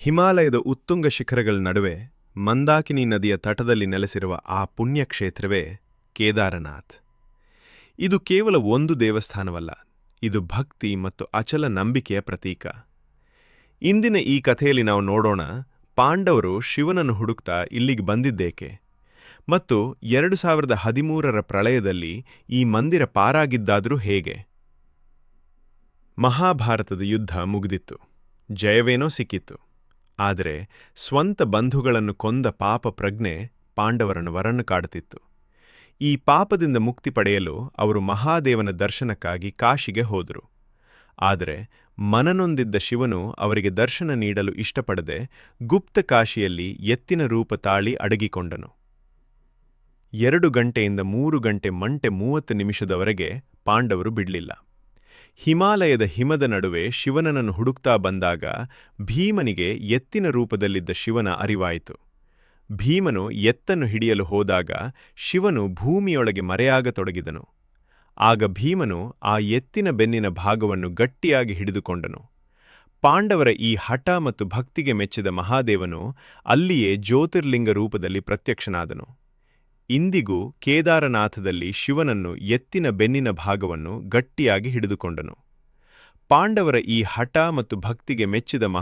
ಹಿಮಾಲಯದ ಉತ್ತುಂಗ ಶಿಖರಗಳ ನಡುವೆ ಮಂದಾಕಿನಿ ನದಿಯ ತಟದಲ್ಲಿ ನೆಲೆಸಿರುವ ಆ ಪುಣ್ಯಕ್ಷೇತ್ರವೇ ಕೇದಾರನಾಥ್. ಇದು ಕೇವಲ ಒಂದು ದೇವಸ್ಥಾನವಲ್ಲ, ಇದು ಭಕ್ತಿ ಮತ್ತು ಅಚಲ ನಂಬಿಕೆಯ ಪ್ರತೀಕ. ಇಂದಿನ ಈ ಕಥೆಯಲ್ಲಿ ನಾವು ನೋಡೋಣ, ಪಾಂಡವರು ಶಿವನನ್ನು ಹುಡುಕ್ತಾ ಇಲ್ಲಿಗೆ ಬಂದಿದ್ದೇಕೆ ಮತ್ತು 2013ರ ಪ್ರಳಯದಲ್ಲಿ ಈ ಮಂದಿರ ಪಾರಾಗಿದ್ದಾದರೂ ಹೇಗೆ. ಮಹಾಭಾರತದ ಯುದ್ಧ ಮುಗಿದಿತ್ತು, ಜಯವೇನೋ ಸಿಕ್ಕಿತ್ತು. ಆದರೆ ಸ್ವಂತ ಬಂಧುಗಳನ್ನು ಕೊಂದ ಪಾಪ ಪ್ರಜ್ಞೆ ಪಾಂಡವರನ್ನು ವರನ್ನು ಕಾಡುತ್ತಿತ್ತು. ಈ ಪಾಪದಿಂದ ಮುಕ್ತಿ ಪಡೆಯಲು ಅವರು ಮಹಾದೇವನ ದರ್ಶನಕ್ಕಾಗಿ ಕಾಶಿಗೆ ಹೋದರು. ಆದರೆ ಮನನೊಂದಿದ್ದ ಶಿವನು ಅವರಿಗೆ ದರ್ಶನ ನೀಡಲು ಇಷ್ಟಪಡದೆ ಗುಪ್ತ ಕಾಶಿಯಲ್ಲಿ ಎತ್ತಿನ ರೂಪ ತಾಳಿ ಅಡಗಿಕೊಂಡನು. 2 ಗಂಟೆಯಿಂದ 3 ಗಂಟೆ ಮಂಟೆ 30 ನಿಮಿಷದವರೆಗೆ ಪಾಂಡವರು ಬಿಡಲಿಲ್ಲ. ಹಿಮಾಲಯದ ಹಿಮದ ನಡುವೆ ಶಿವನನ್ನು ಹುಡುಕ್ತಾ ಬಂದಾಗ ಭೀಮನಿಗೆ ಎತ್ತಿನ ರೂಪದಲ್ಲಿದ್ದ ಶಿವನ ಅರಿವಾಯಿತು. ಭೀಮನು ಎತ್ತನ್ನು ಹಿಡಿಯಲು ಹೋದಾಗ ಶಿವನು ಭೂಮಿಯೊಳಗೆ ಮರೆಯಾಗತೊಡಗಿದನು. ಆಗ ಭೀಮನು ಆ ಎತ್ತಿನ ಬೆನ್ನಿನ ಭಾಗವನ್ನು ಗಟ್ಟಿಯಾಗಿ ಹಿಡಿದುಕೊಂಡನು. ಪಾಂಡವರ ಈ ಹಠ ಮತ್ತು ಭಕ್ತಿಗೆ ಮೆಚ್ಚಿದ ಮಹಾದೇವನು ಅಲ್ಲಿಯೇ ಜ್ಯೋತಿರ್ಲಿಂಗ ರೂಪದಲ್ಲಿ ಪ್ರತ್ಯಕ್ಷನಾದನು. ಇಂದಿಗೂ ಕೇದಾರನಾಥದಲ್ಲಿ ಶಿವನನ್ನು ಎತ್ತಿನ ಬೆನ್ನಿನ ಭಾಗವನ್ನು ಗಟ್ಟಿಯಾಗಿ ಹಿಡಿದುಕೊಂಡನು. ಪಾಂಡವರ ಈ ಹಠ ಮತ್ತು ಭಕ್ತಿಗೆ ಮೆಚ್ಚಿದ